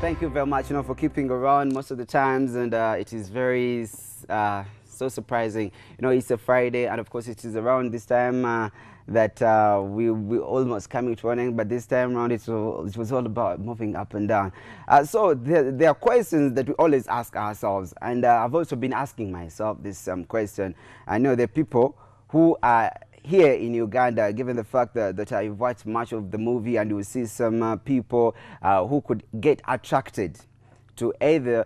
Thank you very much, for keeping around most of the times, and it is very so surprising. It's a Friday, and of course, it is around this time that we almost coming to an end. But this time around, it was all about moving up and down. So there are questions that we always ask ourselves, and I've also been asking myself this question. I know there are people who are here in Uganda, given the fact that I've watched much of the movie, and you will see some people who could get attracted to either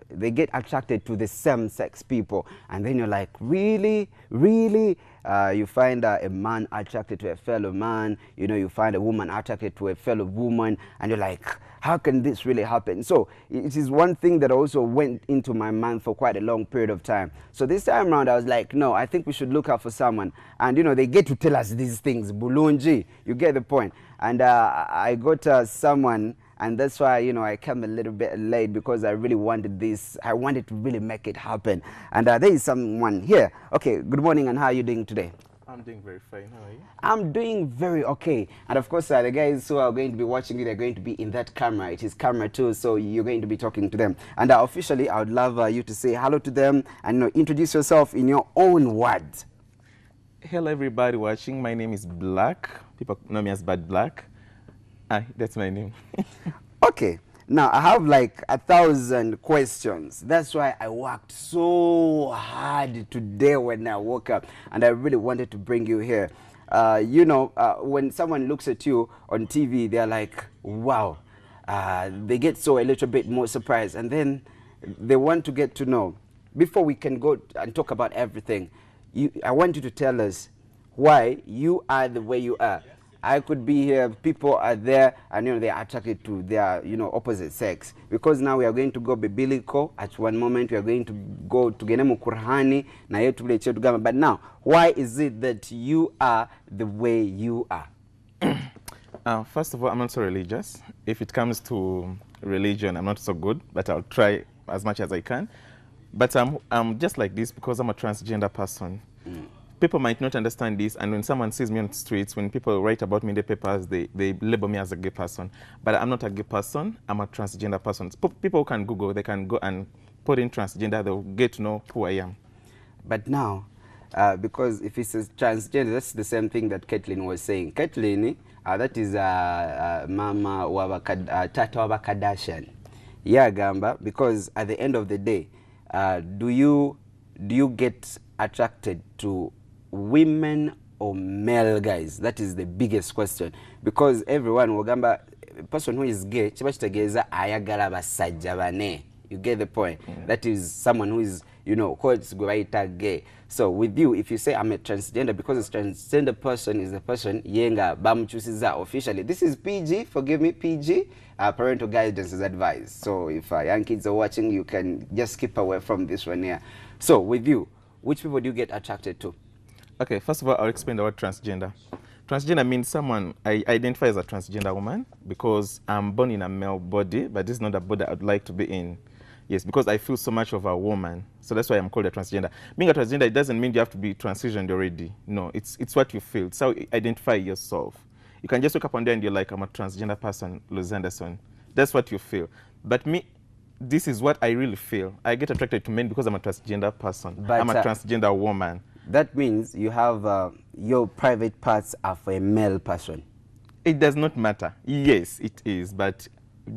they get attracted to the same-sex people, and then you're like, really? You find a man attracted to a fellow man, you find a woman attracted to a fellow woman, and you're like, how can this really happen? So it is one thing that also went into my mind for quite a long period of time. So this time around, I was like, no, I think we should look out for someone. And, they get to tell us these things. Bulunji, you get the point. And I got someone, and that's why, I came a little bit late, because I really wanted this. I wanted to really make it happen. And there is someone here. Okay, good morning, and how are you doing today? I'm doing very fine. How are you? I'm doing very okay. And of course, the guys who are going to be watching you, they're going to be in that camera. It is camera 2, so you're going to be talking to them. And officially, I would love you to say hello to them and introduce yourself in your own words. Hello, everybody watching. My name is Black. People know me as Bad Black. That's my name. Okay. Now, I have like 1,000 questions. That's why I worked so hard today when I woke up, and I really wanted to bring you here. When someone looks at you on TV, they're like, wow. They get so a little bit more surprised, and then they want to get to know. Before we can go and talk about everything, I want you to tell us why you are the way you are. I could be here, people are there, and they are attracted to their opposite sex. Because now we are going to go biblical. At one moment we are going to go to Genemu Kurhani, na yetu vile chetu gama. But now, why is it that you are the way you are? First of all, I'm not so religious. If it comes to religion, I'm not so good, but I'll try as much as I can. But I'm just like this because I'm a transgender person. People might not understand this, and when someone sees me on the streets, when people write about me in the papers, they label me as a gay person. But I'm not a gay person, I'm a transgender person. People can Google, they can go and put in transgender, they'll get to know who I am. But now, because if it's a transgender, that's the same thing that Caitlin was saying. Caitlin, that is Mama Tata Waba Kardashian. Yeah, Gamba, because at the end of the day, do you get attracted to women or male guys? That is the biggest question, because everyone wagamba person who is gay chibachitegeza ayagala basajja bane. You get the point? That is someone who is gay. So with you, if you say I'm a transgender, because a transgender person is the person yenga bamuchusiza officially. This is PG, forgive me, PG. Parental guidance is advised. So if young kids are watching, you can just keep away from this one here. So with you, which people do you get attracted to? Okay, first of all, I'll explain the word transgender. Transgender means someone, I identify as a transgender woman because I'm born in a male body, but this is not a body I'd like to be in. Yes, because I feel so much of a woman. So that's why I'm called a transgender. Being a transgender, it doesn't mean you have to be transitioned already. No, it's what you feel. It's how you identify yourself. You can just wake up one day and you're like, I'm a transgender person, Luz Anderson. That's what you feel. But me, this is what I really feel. I get attracted to men because I'm a transgender person. But I'm a transgender woman. That means you have your private parts are for a male person. It does not matter. Yes, it is. But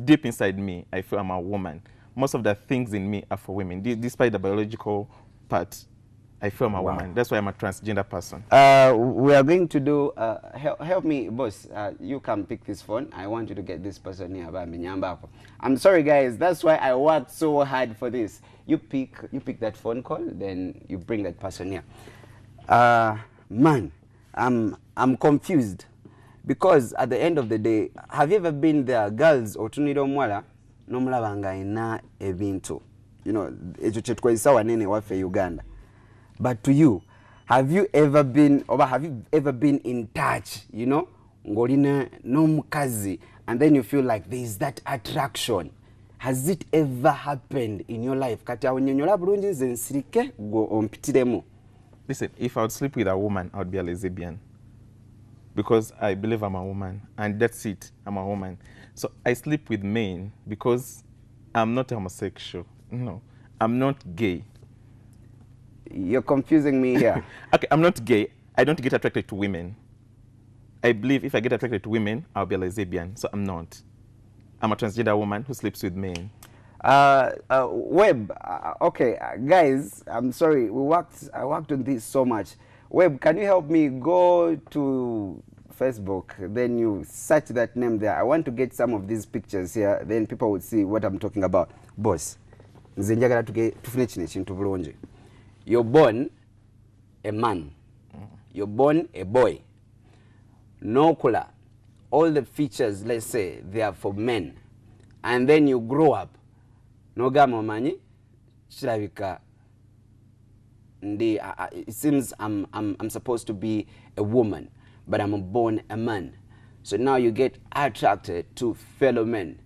deep inside me, I feel I'm a woman. Most of the things in me are for women. Despite the biological part, I feel I'm a woman. That's why I'm a transgender person. We are going to do, help me, boss. You can pick this phone. I want you to get this person here. I'm sorry, guys. That's why I worked so hard for this. You pick that phone call, then you bring that person here. Man, I'm confused. Because at the end of the day, have you ever been there, girls, otunido mwala, nomulabanga ina ebintu. Echo chetkwesa wanene wafe Uganda. But to you, have you ever been in touch, ngolina nomukazi, and then you feel like there is that attraction? Has it ever happened in your life? Kati awonyonyola bulungi nze nsirike go ompitiremu. Listen, if I would sleep with a woman, I would be a lesbian. Because I believe I'm a woman, and that's it. I'm a woman. So I sleep with men because I'm not homosexual. No, I'm not gay. You're confusing me here. Okay, I'm not gay. I don't get attracted to women. I believe if I get attracted to women, I'll be a lesbian. So I'm not. I'm a transgender woman who sleeps with men. Web, okay, guys, I'm sorry. I worked on this so much. Web, can you help me go to Facebook? Then you search that name there. I want to get some of these pictures here. Then people would see what I'm talking about. Boss, nze njagala tufune kino ekintu bulungi. You're born a man. You're born a boy. Nokula, all the features, let's say, they are for men. And then you grow up. Nogama manyi, chirabika. It seems I'm supposed to be a woman, but I'm born a man. So now you get attracted to fellow men.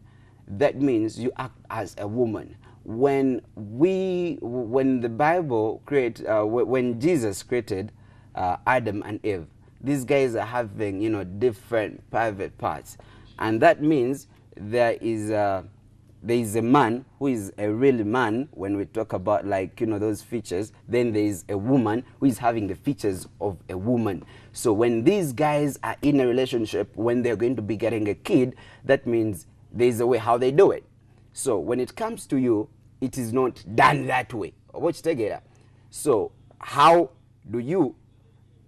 That means you act as a woman. When the Bible when Jesus created Adam and Eve, these guys are having, you know, different private parts, and that means there is a man who is a real man when we talk about, like, you know, those features. Then there is a woman who is having the features of a woman. So when these guys are in a relationship, when they're going to be getting a kid, that means there's a way how they do it. So when it comes to you, it is not done that way. Watch together. So how do you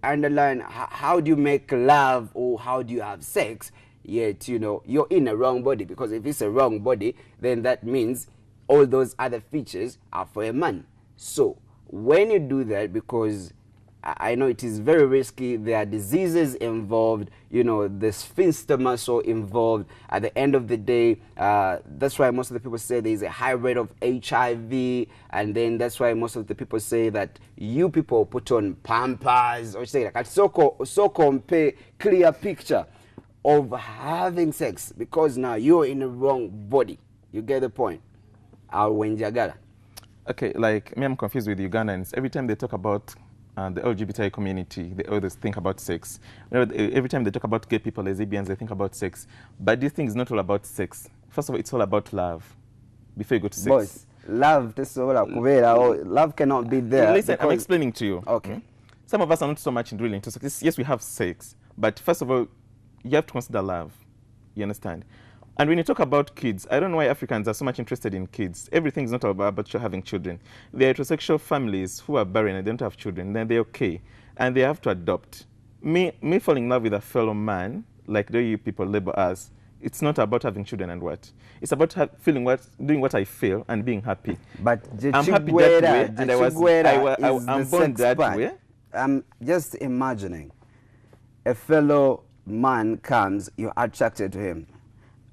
underline, how do you make love, or how do you have sex, yet, you know, you're in a wrong body? Because if it's a wrong body, then that means all those other features are for a man. So when you do that, because I know it is very risky, there are diseases involved, you know, the sphincter muscle involved. At the end of the day, that's why most of the people say there is a high rate of HIV, and then that's why most of the people say that you people put on Pampers, or say like so compare clear picture of having sex, because now you're in the wrong body. You get the point? Okay, like me, I'm confused with Ugandans. Every time they talk about the LGBT community, they always think about sex. Every time they talk about gay people, lesbians, they think about sex. But this thing is not all about sex. First of all, it's all about love. Before you go to sex. Boss, love cannot be there. Listen, I'm explaining to you. Okay. Some of us are not so much really into sex. Yes, we have sex. But first of all, you have to consider love. You understand? And when you talk about kids, I don't know why Africans are so much interested in kids. Everything is not about having children. There are heterosexual families who are barren and they don't have children, then they're okay. And they have to adopt. Me falling in love with a fellow man, like the you people label us, it's not about having children and what. It's about doing what I feel and being happy. But I'm happy that way, and I'm born that way. I'm just imagining a fellow man comes, you're attracted to him.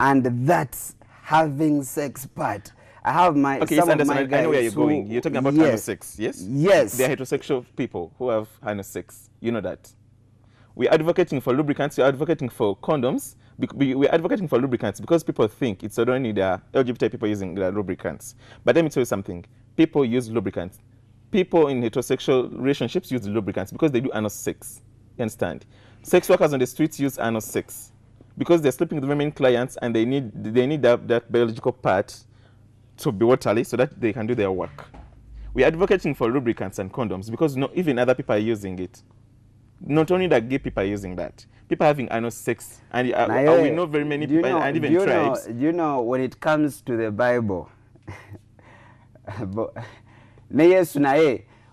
And that's having sex part. I have my some of my guys. I know where you're going. You're talking about anal sex, yes? Yes. They're heterosexual people who have anal sex. You know that. We're advocating for lubricants. We're advocating for condoms. We're advocating for lubricants because people think it's only the LGBT people using the lubricants. But let me tell you something. People use lubricants. People in heterosexual relationships use lubricants because they do anal sex. You understand? Sex workers on the streets use anal sex because they're sleeping with women clients and they need that biological part to be watery so that they can do their work. We're advocating for lubricants and condoms because even other people are using it. Not only that gay people are using that. People are having anal sex. And we know very many people and even tribes. Do you know when it comes to the Bible,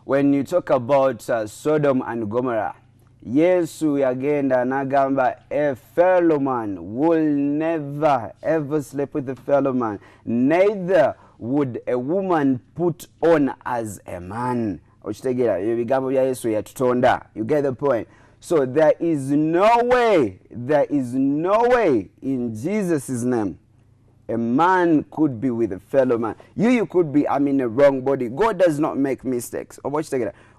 when you talk about Sodom and Gomorrah, Yesu yagenda nagamba a fellow man will never ever sleep with a fellow man, neither would a woman put on as a man. You get the point? So there is no way in Jesus' name a man could be with a fellow man. You could be, I'm in a wrong body. God does not make mistakes.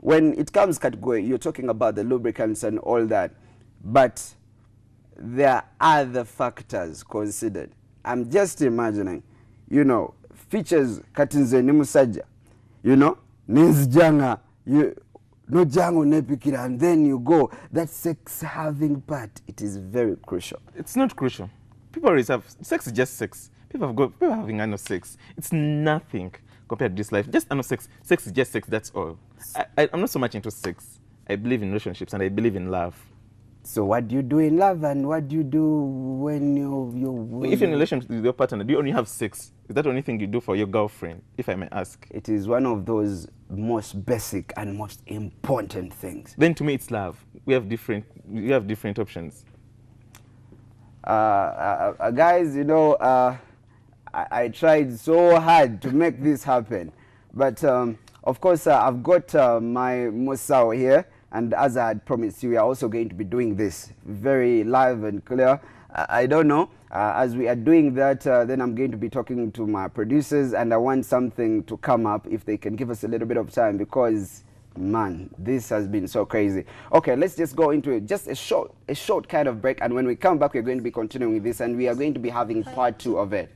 When it comes category, you're talking about the lubricants and all that. But there are other factors considered. I'm just imagining, features katinze ni musajja, ninzijanga, no jango nepikira, and then you go. That sex having part, it is very crucial. It's not crucial. people always have, sex is just sex. People are having anal sex. It's nothing compared to this life. Just anal sex. Sex is just sex, that's all. I'm not so much into sex. I believe in relationships and I believe in love. So what do you do in love and what do you do when you If you're in a relationship with your partner, do you only have sex? Is that the only thing you do for your girlfriend, if I may ask? It is one of those most basic and most important things. Then to me it's love. We have different options. Guys, you know, I tried so hard to make this happen. But of course, I've got my Musao here. And as I had promised you, we are also going to be doing this very live and clear. I don't know. As we are doing that, then I'm going to be talking to my producers, and I want something to come up if they can give us a little bit of time, because, man, this has been so crazy. Okay, let's just go into it. Just a short kind of break, and when we come back, we're going to be continuing with this, and we are going to be having part 2 of it.